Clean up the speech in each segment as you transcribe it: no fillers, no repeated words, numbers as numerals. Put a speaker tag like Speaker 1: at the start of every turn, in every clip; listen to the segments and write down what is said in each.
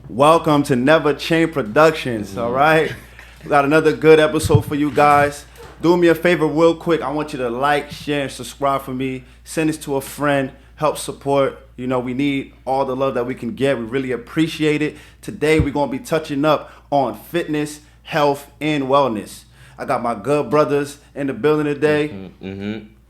Speaker 1: Welcome to Never Chain Productions, all right? We got another good episode for you guys. Do me a favor real quick. I want you to like, share, and subscribe for me. Send this to a friend. Help support. You know, we need all the love that we can get. We really appreciate it. Today, we're going to be touching up on fitness, health, and wellness. I got my good brothers in the building today.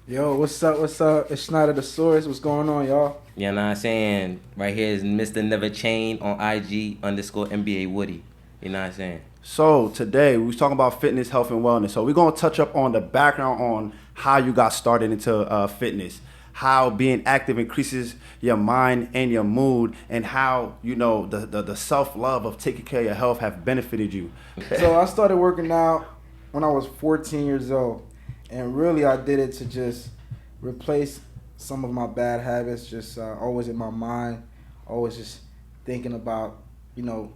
Speaker 2: Yo, what's up? What's up? It's Schneider the Source. What's going on, y'all?
Speaker 3: You know what I'm saying? Right here is Mr. Never Chain on IG _NBA Woody. You know what I'm saying?
Speaker 1: So today we was talking about fitness, health, and wellness. So we're gonna touch up on the background on how you got started into fitness, how being active increases your mind and your mood, and how the self love of taking care of your health have benefited you.
Speaker 2: So I started working out when I was 14 years old, and really I did it to just replace some of my bad habits. Just always in my mind, always just thinking about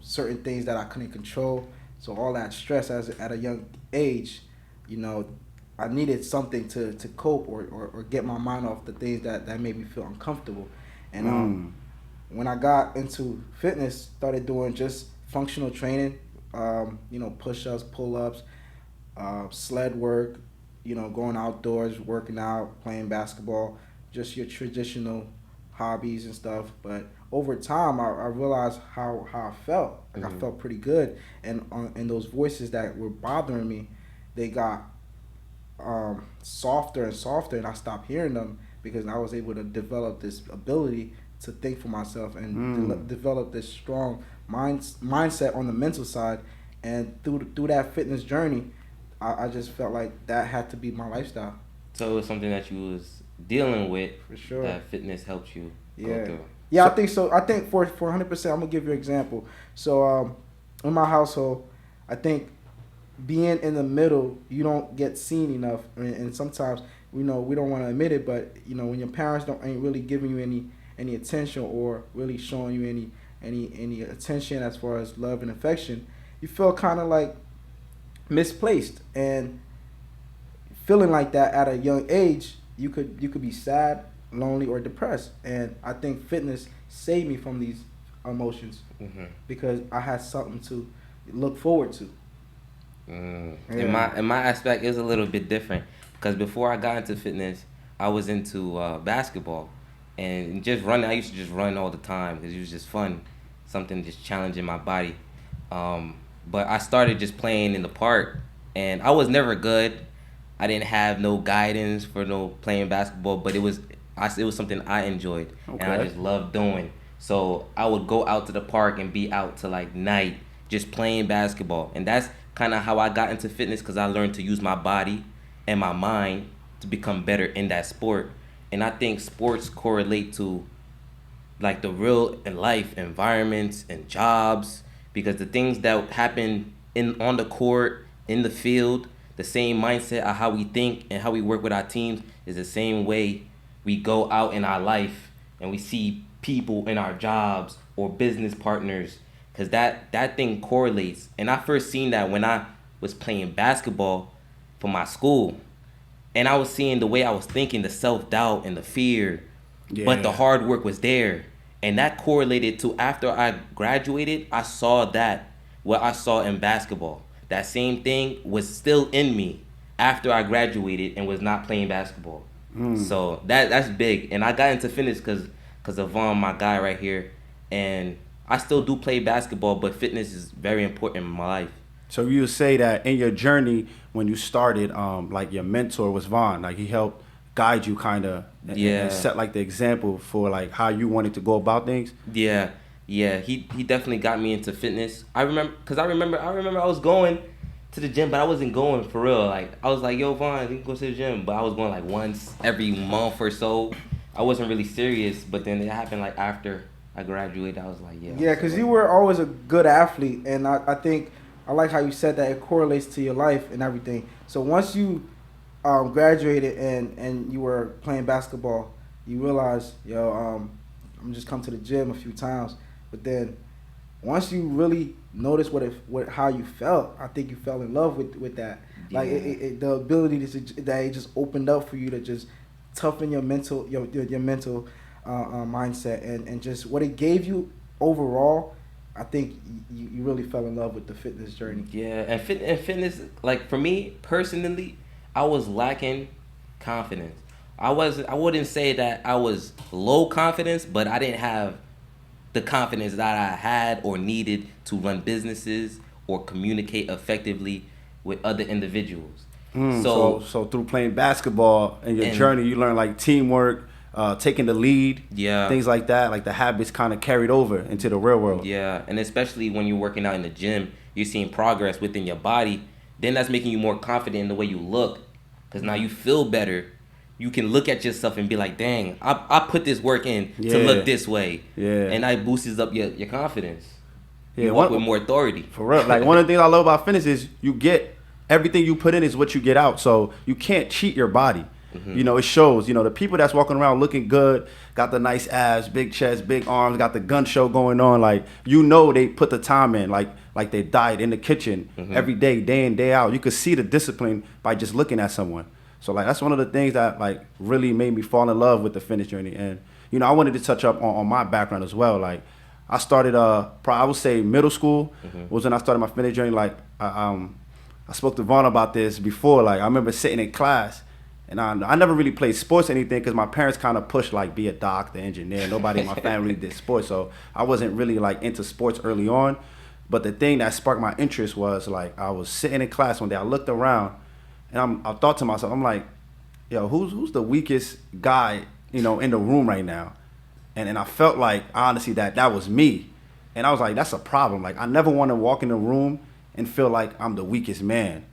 Speaker 2: certain things that I couldn't control. So all that stress at a young age, I needed something to cope or get my mind off the things that made me feel uncomfortable. And when I got into fitness, started doing just functional training, push-ups, pull-ups, sled work, going outdoors, working out, playing basketball, just your traditional hobbies and stuff. But over time, I realized how I felt. Like I felt pretty good, and those voices that were bothering me, they got softer and softer, and I stopped hearing them because I was able to develop this ability to think for myself and develop this strong mindset on the mental side. And through that fitness journey, I just felt like that had to be my lifestyle.
Speaker 3: So it was something that you was dealing with.
Speaker 2: For sure.
Speaker 3: That fitness helped you go through.
Speaker 2: Yeah, I think so. I think for 100%, I'm gonna give you an example. So in my household, I think being in the middle, you don't get seen enough, and sometimes we don't want to admit it, but when your parents ain't really giving you any attention or really showing you any attention as far as love and affection, you feel kind of like misplaced. And feeling like that at a young age, you could be sad, lonely, or depressed. And I think fitness saved me from these emotions because I had something to look forward to.
Speaker 3: Yeah. In my aspect, it was a little bit different because before I got into fitness, I was into basketball and just running. I used to just run all the time because it was just fun, something just challenging my body. But I started just playing in the park, and I was never good. I didn't have no guidance for no playing basketball, but it was something I enjoyed, and I just loved doing. So I would go out to the park and be out to like night just playing basketball, and that's kind of how I got into fitness because I learned to use my body and my mind to become better in that sport. And I think sports correlate to like the real life environments and jobs, because the things that happen on the court, in the field, the same mindset of how we think and how we work with our teams is the same way we go out in our life and we see people in our jobs or business partners, because that thing correlates. And I first seen that when I was playing basketball for my school, and I was seeing the way I was thinking, the self-doubt and the fear, but the hard work was there. And that correlated to after I graduated, I saw that, what I saw in basketball. That same thing was still in me after I graduated and was not playing basketball. So that's big. And I got into fitness because of my guy right here. And I still do play basketball, but fitness is very important in my life.
Speaker 1: So you would say that in your journey when you started, like your mentor was Vaughn, like he helped guide you kind of and set like the example for like how you wanted to go about things.
Speaker 3: Yeah, he definitely got me into fitness. I remember I was going to the gym, but I wasn't going for real. Like I was like, yo, Vaughn, you can go to the gym, but I was going like once every month or so. I wasn't really serious, but then it happened like after I graduated. I was like, yeah,
Speaker 2: because you were always a good athlete, and I think I like how you said that it correlates to your life and everything. So once you graduated and you were playing basketball, you realized, I'm just come to the gym a few times. But then once you really noticed how you felt, I think you fell in love with that. Yeah. Like the ability that it just opened up for you to just toughen your mental mindset, and just what it gave you overall I think you really fell in love with the fitness journey.
Speaker 3: Yeah, and fitness, like for me personally, I was lacking confidence. I wouldn't say that I was low confidence, but I didn't have the confidence that I had or needed to run businesses or communicate effectively with other individuals.
Speaker 1: So through playing basketball and your journey, you learn like teamwork, taking the lead, things like that. Like the habits kind of carried over into the real world.
Speaker 3: Yeah, and especially when you're working out in the gym, you're seeing progress within your body. Then that's making you more confident in the way you look, because now you feel better. You can look at yourself and be like, dang, I put this work in to look this way.
Speaker 1: Yeah.
Speaker 3: And that boosts up your confidence.
Speaker 1: Yeah,
Speaker 3: you walk with more authority.
Speaker 1: For real. Like one of the things I love about fitness is you get everything you put in is what you get out. So you can't cheat your body. Mm-hmm. You know, it shows. You know, the people that's walking around looking good, got the nice abs, big chest, big arms, got the gun show going on. Like, you know, they put the time in, like they diet in the kitchen every day in, day out. You could see the discipline by just looking at someone. So, like, that's one of the things that, like, really made me fall in love with the fitness journey. And, you know, I wanted to touch up on my background as well. Like, I started, I would say middle school was when I started my fitness journey. Like, I spoke to Vaughn about this before. Like, I remember sitting in class, and I never really played sports or anything because my parents kind of pushed, like, be a doctor, engineer. Nobody in my family did sports. So I wasn't really, like, into sports early on. But the thing that sparked my interest was, like, I was sitting in class one day. I looked around, and I thought to myself, I'm like, yo, who's the weakest guy, you know, in the room right now? And I felt like, honestly, that was me. And I was like, that's a problem. Like, I never want to walk in the room and feel like I'm the weakest man.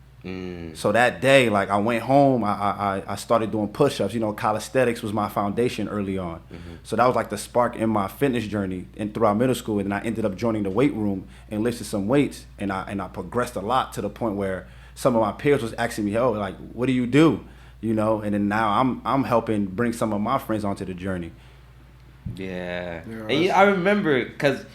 Speaker 1: So that day, like, I went home, I started doing push-ups. You know, calisthenics was my foundation early on. So that was like the spark in my fitness journey and throughout middle school. And then I ended up joining the weight room and lifted some weights. And I progressed a lot to the point where some of my peers was asking me, oh, like, what do you do? You know, and then now I'm helping bring some of my friends onto the journey.
Speaker 3: Yeah. And I remember, because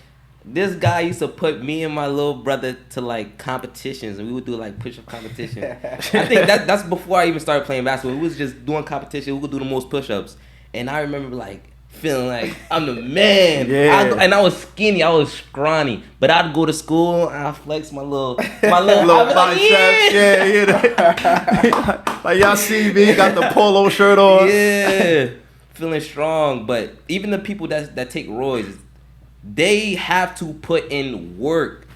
Speaker 3: this guy used to put me and my little brother to, like, competitions, and we would do, like, push-up competition. I think that's before I even started playing basketball. We was just doing competition. We would do the most push-ups. And I remember, like, feeling like I'm the man. And I was skinny. I was scrawny. But I'd go to school and I'd flex my little
Speaker 1: biceps. Like, yeah. Like, y'all see me, got the polo shirt on.
Speaker 3: Yeah. Feeling strong. But even the people that take roids, they have to put in work.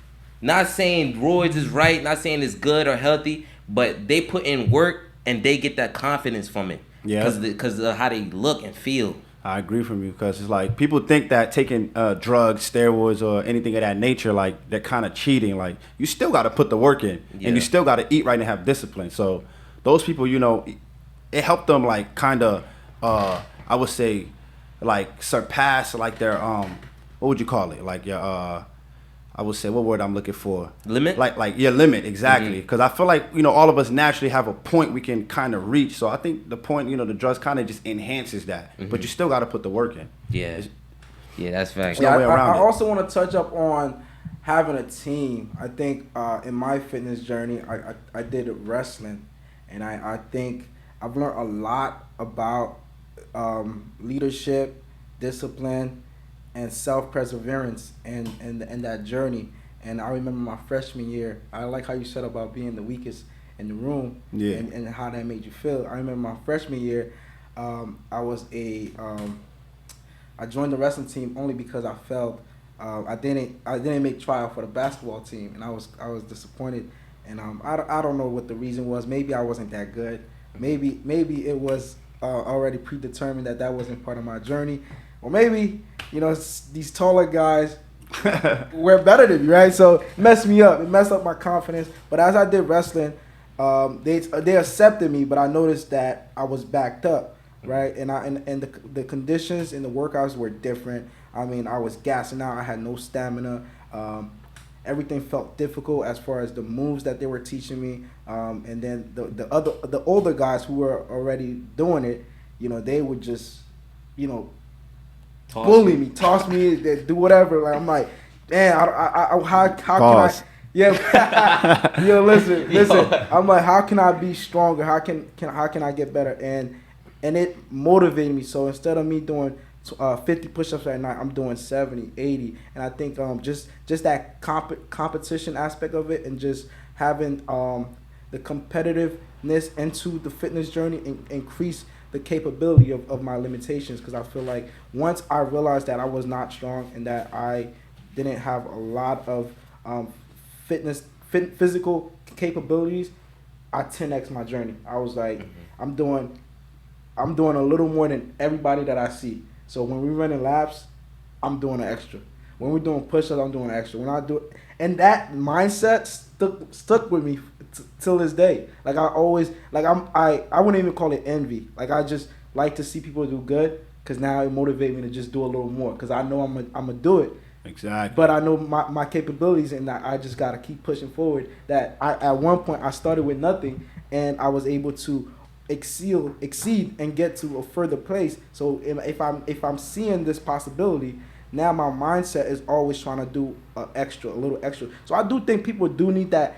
Speaker 3: Not saying roids is right, not saying it's good or healthy, but they put in work and they get that confidence from it.
Speaker 1: Yeah.
Speaker 3: Because of how they look and feel.
Speaker 1: I agree from you, because it's like people think that taking drugs, steroids, or anything of that nature, like, they're kind of cheating. Like, you still got to put the work in, and you still got to eat right and have discipline. So those people, you know, it helped them, like, kind of, I would say, like, surpass, like, their what would you call it? Like, your I would say, what word I'm looking for?
Speaker 3: Limit?
Speaker 1: Like your limit, exactly. Because I feel like, you know, all of us naturally have a point we can kind of reach. So I think the point, you know, the drugs kind of just enhances that. But you still got to put the work in.
Speaker 3: Yeah. Yeah, that's facts.
Speaker 2: Yeah, I also want to touch up on having a team. I think in my fitness journey, I did wrestling. And I think I've learned a lot about leadership, discipline, and self-perseverance and that journey. And I remember my freshman year, I like how you said about being the weakest in the room and how that made you feel. I remember my freshman year, I joined the wrestling team only because I felt I didn't make trial for the basketball team, and I was disappointed. And I don't know what the reason was. Maybe I wasn't that good. Maybe it was already predetermined that wasn't part of my journey. Or maybe, you know, these taller guys were better than me, right? So it messed me up. It messed up my confidence. But as I did wrestling, they accepted me, but I noticed that I was backed up, right? And the conditions and the workouts were different. I mean, I was gassing out. I had no stamina. Everything felt difficult as far as the moves that they were teaching me. And then the older guys who were already doing it, you know, they would just, you know, bully me, toss me, do whatever. Like, I'm like, damn, how can I? Yeah, yo, listen. I'm like, how can I be stronger? How can I get better? And it motivated me. So instead of me doing 50 push-ups at night, I'm doing 70, 80. And I think just that competition aspect of it, and just having the competitiveness into the fitness journey increase the capability of my limitations, because I feel like once I realized that I was not strong and that I didn't have a lot of physical capabilities, I 10x my journey. I was like, I'm doing a little more than everybody that I see. So when we're running laps, I'm doing an extra. When we're doing push-ups, I'm doing an extra. When I do it, and that mindset stuck with me till this day. Like I always, like I wouldn't even call it envy. Like I just like to see people do good, because now it motivates me to just do a little more, because I know I'm gonna do it.
Speaker 1: Exactly.
Speaker 2: But I know my capabilities, and that I just gotta keep pushing forward. That at one point I started with nothing, and I was able to exceed and get to a further place. So if I'm seeing this possibility, now my mindset is always trying to do a little extra. So I do think people do need that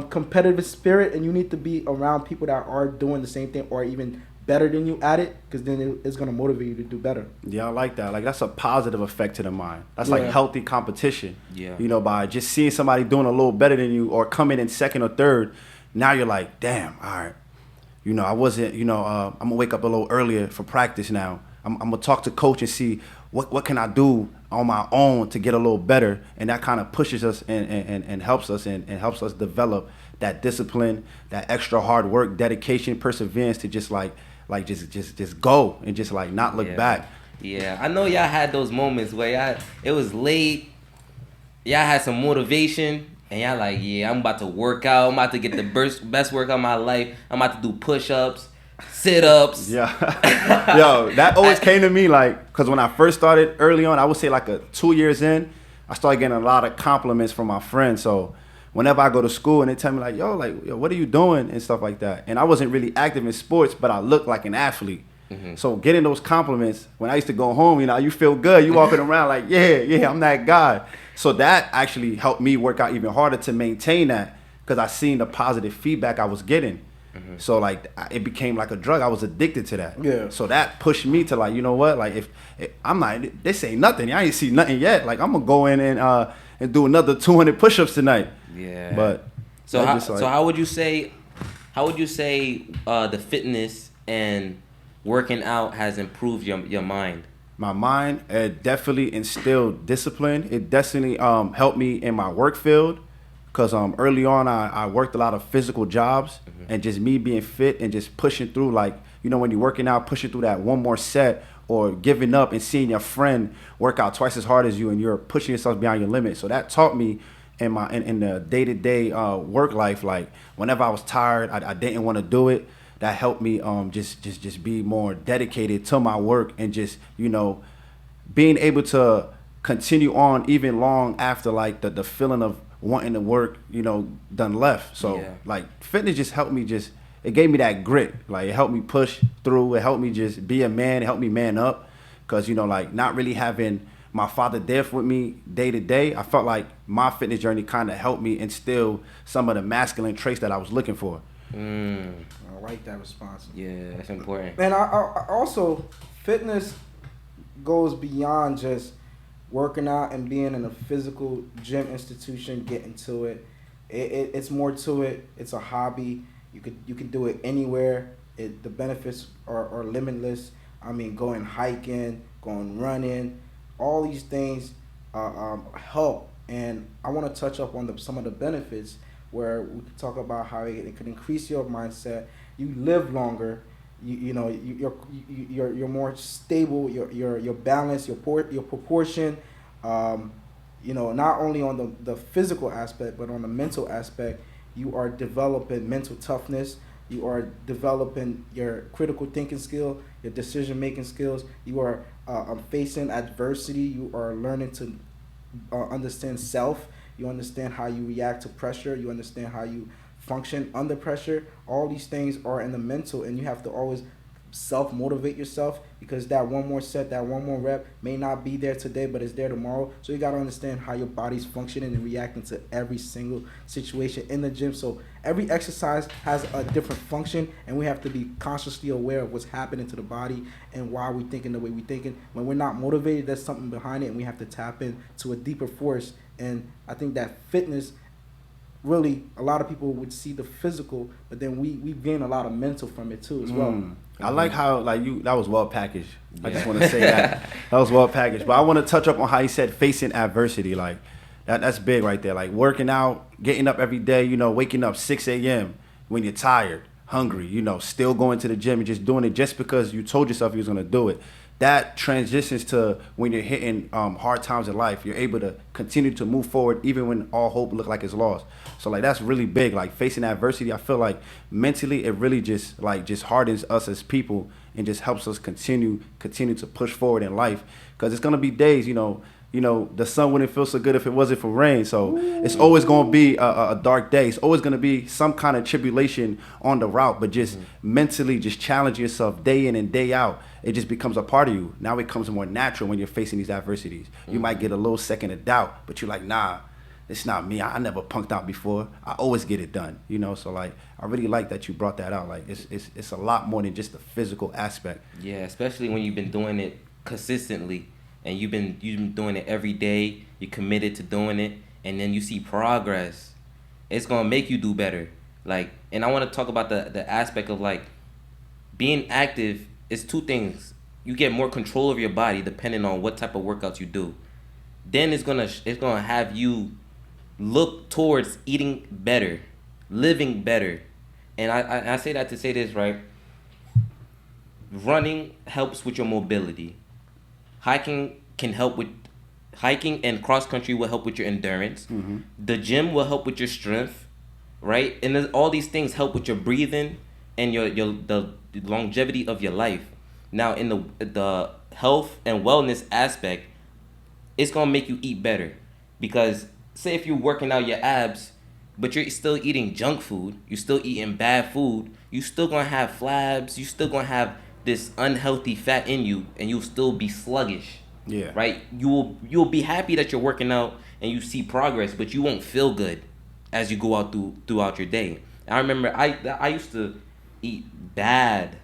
Speaker 2: competitive spirit, and you need to be around people that are doing the same thing or even better than you at it, because then it's going to motivate you to do better.
Speaker 1: Yeah, I like that. Like, that's a positive effect to the mind. That's
Speaker 2: Yeah.
Speaker 1: like healthy competition.
Speaker 3: Yeah.
Speaker 1: You know, by just seeing somebody doing a little better than you or coming in second or third, now you're like, damn, all right. You know, I wasn't, I'm going to wake up a little earlier for practice now. I'm going to talk to coach and see what can I do on my own to get a little better. And that kind of pushes us and helps us and helps us develop that discipline, that extra hard work, dedication, perseverance to just just go and just like not look back.
Speaker 3: Yeah, I know y'all had those moments where it was late, y'all had some motivation, and y'all like, yeah, I'm about to work out, I'm about to get the best workout of my life, I'm about to do push-ups, sit-ups.
Speaker 1: Yeah. Yo, that always came to me, like, because when I first started early on, I would say like 2 years in, I started getting a lot of compliments from my friends. So whenever I go to school and they tell me like, yo, what are you doing and stuff like that. And I wasn't really active in sports, but I looked like an athlete. Mm-hmm. So getting those compliments, when I used to go home, you feel good. You walking around like, yeah, I'm that guy. So that actually helped me work out even harder to maintain that, because I seen the positive feedback I was getting. Mm-hmm. So like it became like a drug. I was addicted to that.
Speaker 2: Yeah.
Speaker 1: So that pushed me to like, you know what? Like if I'm not, this ain't nothing. I ain't see nothing yet. Like I'm gonna go in and do another 200 push-ups tonight.
Speaker 3: Yeah.
Speaker 1: But
Speaker 3: so how would you say the fitness and working out has improved your mind?
Speaker 1: My mind, it definitely instilled discipline. It definitely helped me in my work field, because early on I worked a lot of physical jobs, mm-hmm. and just me being fit and just pushing through, like, when you're working out, pushing through that one more set, or giving up and seeing your friend work out twice as hard as you and you're pushing yourself beyond your limit. So that taught me in the day-to-day work life, like whenever I was tired, I didn't want to do it. That helped me just be more dedicated to my work, and just being able to continue on even long after like the feeling of wanting to work done left. So like fitness just helped me, it gave me that grit. Like it helped me push through. It helped me just be a man. It helped me man up, because like not really having my father there with me day to day, I felt like my fitness journey kind of helped me instill some of the masculine traits that I was looking for.
Speaker 2: I like that response.
Speaker 3: Yeah, that's important.
Speaker 2: And I also, fitness goes beyond just working out and being in a physical gym institution, getting to it. It's more to it. It's a hobby. You could do it anywhere. The benefits are limitless. I mean, going hiking, going running, all these things help. And I want to touch up on some of the benefits, where we can talk about how it can increase your mindset. You live longer. You're more stable. You're balanced. Your proportion. Not only on the physical aspect, but on the mental aspect, you are developing mental toughness. You are developing your critical thinking skill, your decision making skills. You are facing adversity. You are learning to understand self. You understand how you react to pressure. You understand how you function under pressure. All these things are in the mental, and you have to always self-motivate yourself, because that one more set, that one more rep may not be there today, but it's there tomorrow. So you got to understand how your body's functioning and reacting to every single situation in the gym. So every exercise has a different function, and we have to be consciously aware of what's happening to the body and why we're thinking the way we're thinking. When we're not motivated, there's something behind it, and we have to tap into a deeper force. And I think that fitness, really, a lot of people would see the physical, but then we gain a lot of mental from it too as well.
Speaker 1: I like how that was well packaged. I just want to say that was well packaged. But I want to touch up on how you said facing adversity. Like that's big right there. Like working out, getting up every day. Waking up 6 a.m. when you're tired, hungry. Still going to the gym and just doing it just because you told yourself you was gonna do it. That transitions to when you're hitting hard times in life. You're able to continue to move forward even when all hope look like it's lost. So that's really big. Like facing adversity, I feel like mentally it really just hardens us as people and just helps us continue to push forward in life. Because it's gonna be days, the sun wouldn't feel so good if it wasn't for rain. So it's always going to be a dark day. It's always going to be some kind of tribulation on the route. But just mentally just challenge yourself day in and day out. It just becomes a part of you. Now it becomes more natural when you're facing these adversities. You might get a little second of doubt, but you're like, nah, it's not me. I never punked out before. I always get it done. So I really like that you brought that out. Like it's a lot more than just the physical aspect.
Speaker 3: Yeah, especially when you've been doing it consistently. And you've been doing it every day. You're committed to doing it, and then you see progress. It's gonna make you do better. And I want to talk about the aspect of being active. Is two things. You get more control of your body depending on what type of workouts you do. Then it's gonna have you look towards eating better, living better, and I say that to say this, right. Running helps with your mobility. Hiking and cross country will help with your endurance. Mm-hmm. The gym will help with your strength, right? And all these things help with your breathing and the longevity of your life. Now, in the health and wellness aspect, it's gonna make you eat better, because say if you're working out your abs, but you're still eating junk food, you're still eating bad food, you still gonna have flabs, you still gonna have this unhealthy fat in you, and you'll still be sluggish.
Speaker 1: Yeah.
Speaker 3: Right? You'll be happy that you're working out and you see progress, but you won't feel good as you go out throughout your day. And I remember I used to eat bad,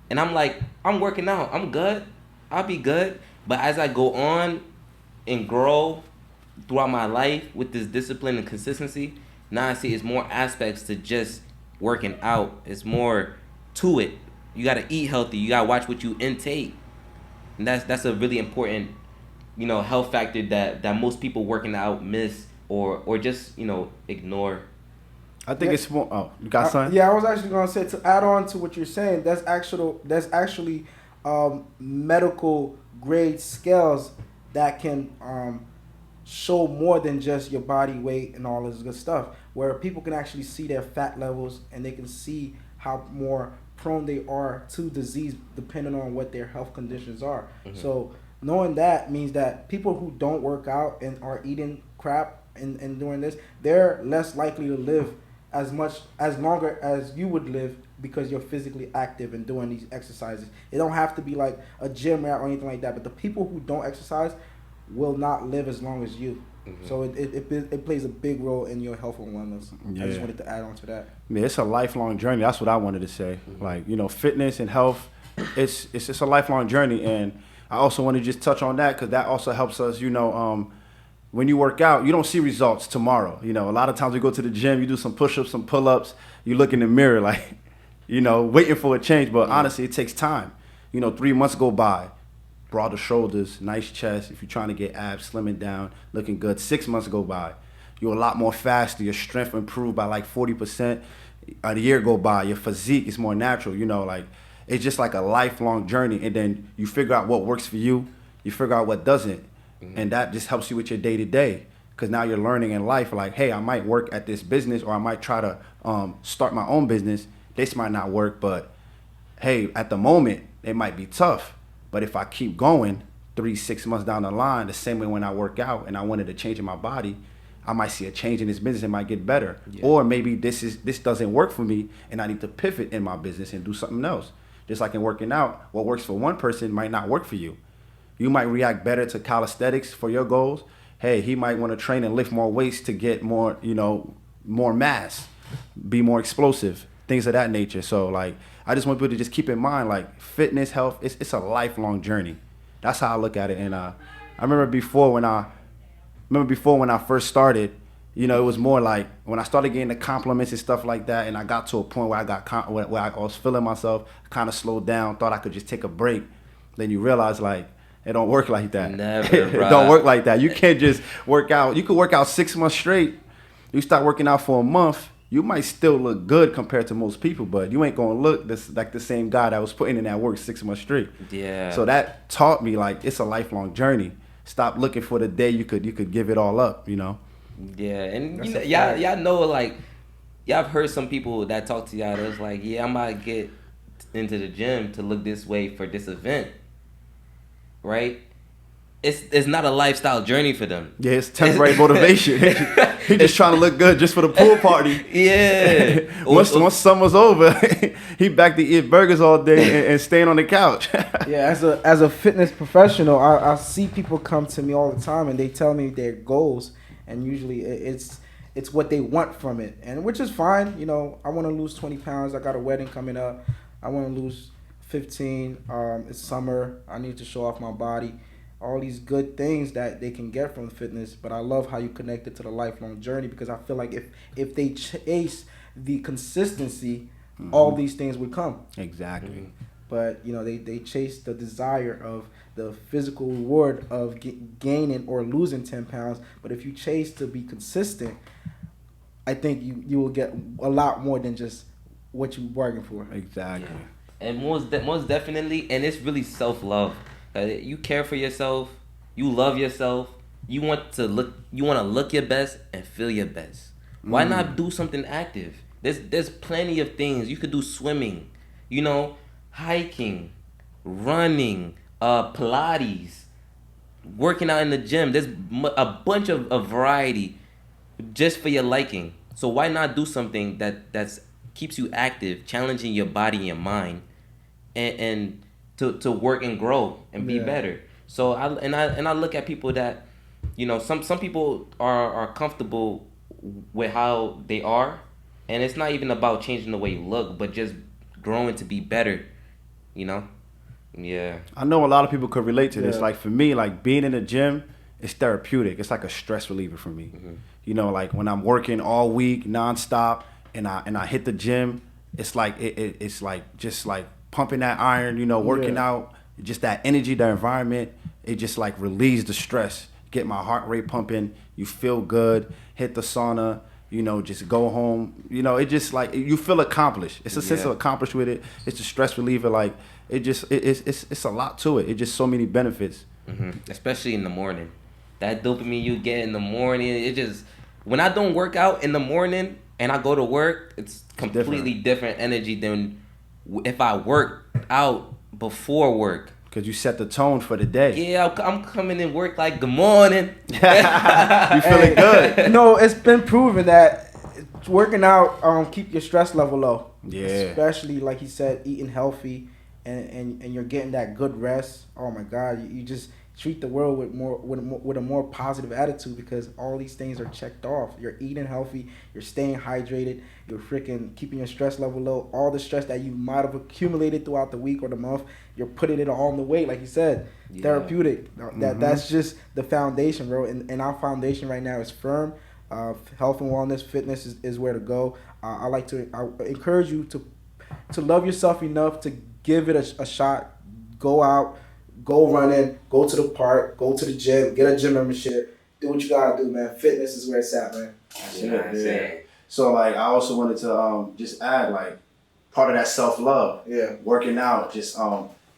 Speaker 3: and I'm like, I'm working out, I'm good, I'll be good. But as I go on and grow throughout my life with this discipline and consistency, now I see it's more aspects to just working out. It's more to it. You gotta eat healthy. You gotta watch what you intake, and that's a really important, health factor that most people working out miss or just ignore.
Speaker 1: I think it's more. Oh, you got something?
Speaker 2: Yeah, I was actually gonna say, to add on to what you're saying. That's actually medical grade scales that can show more than just your body weight and all this good stuff, where people can actually see their fat levels and they can see how more prone they are to disease depending on what their health conditions are. Mm-hmm. So knowing that means that people who don't work out and are eating crap and doing this, they're less likely to live as longer as you would live, because you're physically active and doing these exercises. It don't have to be like a gym rat or anything like that, but the people who don't exercise will not live as long as you. Mm-hmm. So it plays a big role in your health and wellness. Yeah. I just wanted to add on to that.
Speaker 1: Yeah, it's a lifelong journey. That's what I wanted to say. Mm-hmm. Fitness and health, it's just a lifelong journey. And I also want to just touch on that, because that also helps us, when you work out, you don't see results tomorrow. A lot of times we go to the gym, you do some push-ups, some pull-ups, you look in the mirror waiting for a change. But honestly, it takes time. 3 months go by. Broader shoulders, nice chest. If you're trying to get abs, slimming down, looking good, 6 months go by. You're a lot more faster. Your strength improved by 40%. A year go by. Your physique is more natural. It's just like a lifelong journey. And then you figure out what works for you. You figure out what doesn't. Mm-hmm. And that just helps you with your day to day. Because now you're learning in life, hey, I might work at this business, or I might try to start my own business. This might not work, but hey, at the moment, it might be tough. But if I keep going 3-6 months down the line, the same way when I work out and I wanted to change in my body, I might see a change in this business and might get better. Yeah. Or maybe this doesn't work for me and I need to pivot in my business and do something else. Just like in working out, what works for one person might not work for you. You might react better to calisthenics for your goals. Hey, he might want to train and lift more weights to get more, more mass, be more explosive, things of that nature. So like, I just want people to just keep in mind, like, fitness, health, it's a lifelong journey. That's how I look at it. And I remember before when I first started, it was more like when I started getting the compliments and stuff like that, and I got to a point where I was feeling myself, kind of slowed down, thought I could just take a break. Then you realize, like, it don't work like that.
Speaker 3: Never,
Speaker 1: It don't work like that. You can't just work out. You could work out 6 months straight. You start working out for a month, you might still look good compared to most people, but you ain't gonna look like the same guy that was putting in that work 6 months straight.
Speaker 3: Yeah.
Speaker 1: So that taught me, like, it's a lifelong journey. Stop looking for the day you could give it all up.
Speaker 3: Yeah, and y'all know, like, y'all have heard some people that talk to y'all that's like, yeah, I'm about to get into the gym to look this way for this event, right? It's not a lifestyle journey for them.
Speaker 1: Yeah, it's temporary motivation. He just trying to look good just for the pool party.
Speaker 3: Yeah.
Speaker 1: Once summer's over, he back to eat burgers all day and staying on the couch.
Speaker 2: Yeah, as a fitness professional, I see people come to me all the time and they tell me their goals, and usually it's what they want from it, and which is fine. I want to lose 20 pounds. I got a wedding coming up. I want to lose 15. It's summer. I need to show off my body. All these good things that they can get from fitness, but I love how you connect it to the lifelong journey, because I feel like if they chase the consistency, all these things would come.
Speaker 1: Exactly.
Speaker 2: But they chase the desire of the physical reward of gaining or losing 10 pounds. But if you chase to be consistent, I think you will get a lot more than just what you bargained for.
Speaker 1: Exactly.
Speaker 3: Yeah. And most definitely, and it's really self-love. You care for yourself. You love yourself. You want to look your best and feel your best. Why not do something active? There's plenty of things you could do. Swimming, hiking, running, Pilates, working out in the gym. There's a bunch of variety just for your liking. So why not do something that's keeps you active, challenging your body and your mind, and to work and grow and be better. So I look at people that, some people are comfortable with how they are, and it's not even about changing the way you look, but just growing to be better. Yeah.
Speaker 1: I know a lot of people could relate to this. Like, for me, like, being in the gym is therapeutic. It's like a stress reliever for me. Like, when I'm working all week nonstop and I hit the gym, it's like it's like just like pumping that iron, working out, just that energy, the environment, it just like relieves the stress, get my heart rate pumping, you feel good, hit the sauna, just go home, it just like, you feel accomplished. It's a sense of accomplished with it. It's a stress reliever. Like, it's a lot to it. It's just so many benefits.
Speaker 3: Especially in the morning. That dopamine you get in the morning, when I don't work out in the morning and I go to work, it's completely different energy than if I work out before work.
Speaker 1: Because you set the tone for the day.
Speaker 3: Yeah, I'm coming in work like, good morning.
Speaker 1: You feeling good.
Speaker 2: No, it's been proven that working out keep your stress level low.
Speaker 1: Yeah.
Speaker 2: Especially, like he said, eating healthy and you're getting that good rest. Oh my God, you just treat the world with a more positive attitude, because all these things are checked off. You're eating healthy, you're staying hydrated, you're freaking keeping your stress level low. All the stress that you might have accumulated throughout the week or the month, you're putting it all on the weight, like you said. Therapeutic. That's just the foundation, bro. And our foundation right now is firm. Health and wellness, fitness is where to go. I encourage you to love yourself enough to give it a shot. Go out. Go running, go to the park, go to the gym, get a gym membership. Do what you gotta do, man. Fitness is where it's at, man.
Speaker 1: Yeah. So, like, I also wanted to just add, like, part of that self-love.
Speaker 2: Yeah.
Speaker 1: Working out, just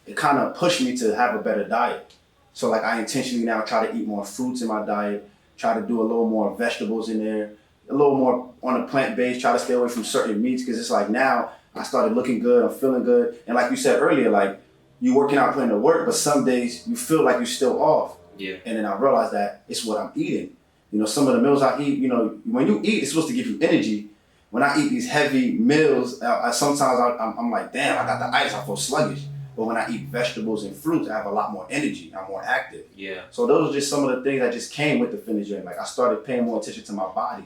Speaker 1: it kind of pushed me to have a better diet. So, like, I intentionally now try to eat more fruits in my diet, try to do a little more vegetables in there, a little more on a plant-based, try to stay away from certain meats, because it's like now I started looking good, I'm feeling good. And like you said earlier, like, you working out, putting to work, but some days you feel like you're still off.
Speaker 3: Yeah.
Speaker 1: And then I realized that it's what I'm eating. Some of the meals I eat, when you eat, it's supposed to give you energy. when I eat these heavy meals, sometimes I'm like, damn, I got the ice, I feel sluggish. But when I eat vegetables and fruits, I have a lot more energy. I'm more active.
Speaker 3: Yeah.
Speaker 1: So those are just some of the things that just came with the fitness journey. Like I started paying more attention to my body,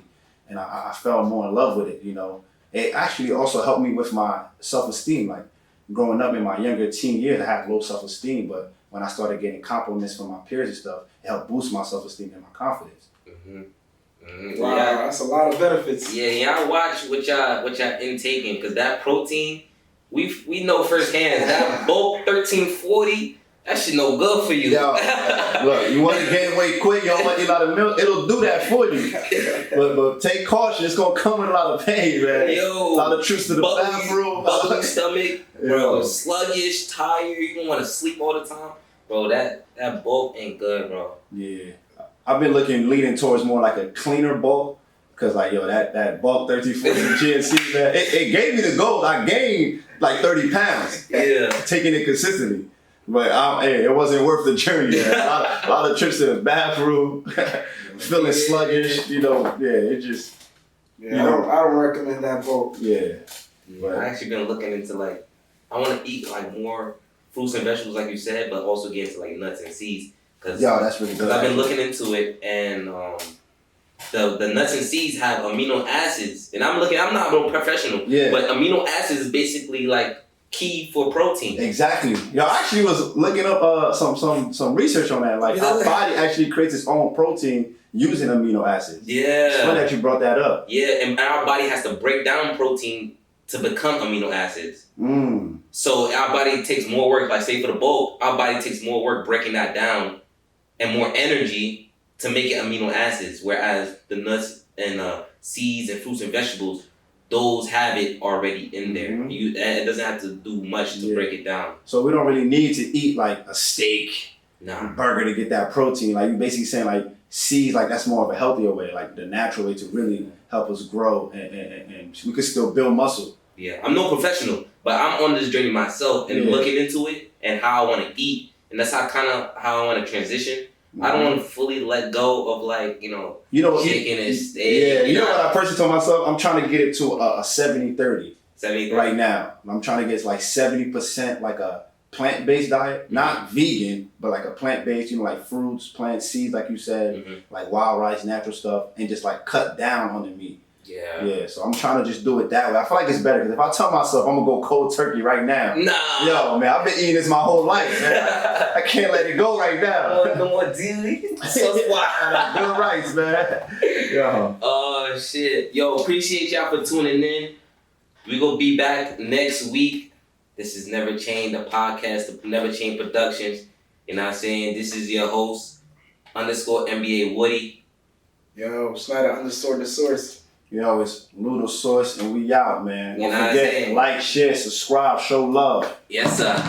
Speaker 1: and I fell more in love with it. You know, it actually also helped me with my self-esteem. Like growing up in my younger teen years, I had low self-esteem, but when I started getting compliments from my peers and stuff, it helped boost my self-esteem and my confidence.
Speaker 3: Mm-hmm. Mm-hmm.
Speaker 2: Wow,
Speaker 3: Yeah.
Speaker 2: that's a lot of benefits.
Speaker 3: Yeah, y'all watch what y'all intaking, because that protein, we know firsthand that bulk 1340, that shit no good for you.
Speaker 1: Yo, look, you want to gain weight quick, you don't want to eat a lot of milk, it'll do that for you. But take caution, it's gonna come with a lot of pain, man.
Speaker 3: Yo,
Speaker 1: a lot of trips to the bathroom,
Speaker 3: bubbly stomach, bro,
Speaker 1: Yo.
Speaker 3: sluggish, tired, you don't want to sleep all the time. Bro, that bulk ain't good, bro.
Speaker 1: Yeah. I've been leaning towards more like a cleaner bulk. Cause like, yo, that bulk 1340 GNC, man, it gave me the goal. I gained like 30 pounds.
Speaker 3: Yeah.
Speaker 1: Taking it consistently. But it wasn't worth the journey. Man. A lot of trips to the bathroom, feeling sluggish, you know, it just,
Speaker 2: Yeah, I don't recommend that bulk.
Speaker 1: yeah.
Speaker 3: I actually been looking into like, I want to eat like more fruits and vegetables like you said, but also get into like nuts and seeds. Cause,
Speaker 1: that's really good.
Speaker 3: Cause I've been looking into it, and the nuts and seeds have amino acids, and I'm not no professional, but amino acids is basically like key for protein.
Speaker 1: Exactly. Yo, I actually was looking up some research on that. Like our body actually creates its own protein using amino acids.
Speaker 3: Yeah.
Speaker 1: It's funny that you brought that up.
Speaker 3: Yeah, and our body has to break down protein to become amino acids. So our body takes more work, like say for the bulk, our body takes more work breaking that down and more energy to make it amino acids, whereas the nuts and seeds and fruits and vegetables, those have it already in there. It doesn't have to do much to break it down.
Speaker 1: So we don't really need to eat like a steak, burger to get that protein. Like you basically saying like seeds, like that's more of a healthier way, like the natural way to really help us grow and we could still build muscle.
Speaker 3: Yeah, I'm no professional, but I'm on this journey myself and looking into it and how I want to eat, and that's how I want to transition. I don't want to fully let go of like, chicken and steak.
Speaker 1: Yeah, you know what I personally told myself? I'm trying to get it to a 70-30 right now. I'm trying to get like 70% like a plant-based diet, not vegan, but like a plant-based, like fruits, plants, seeds, like you said, like wild rice, natural stuff, and just like cut down on the meat. Yeah, so I'm trying to just do it that way. I feel like it's better because if I tell myself I'm gonna go cold turkey right now, yo, man, I've been eating this my whole life, man. I can't let it go right now.
Speaker 3: No more dilly.
Speaker 1: Good rice, man. Yo.
Speaker 3: Oh shit, yo, appreciate y'all for tuning in. We gonna be back next week. This is Never Change, the podcast of Never Change Productions. You know what I'm saying? This is your host _NBA Woody.
Speaker 2: Yo, Snyder _ the source.
Speaker 1: Yo, it's Ludo Source, and we out, man.
Speaker 3: You
Speaker 1: Don't
Speaker 3: know
Speaker 1: forget, like, share, subscribe, show love.
Speaker 3: Yes, sir.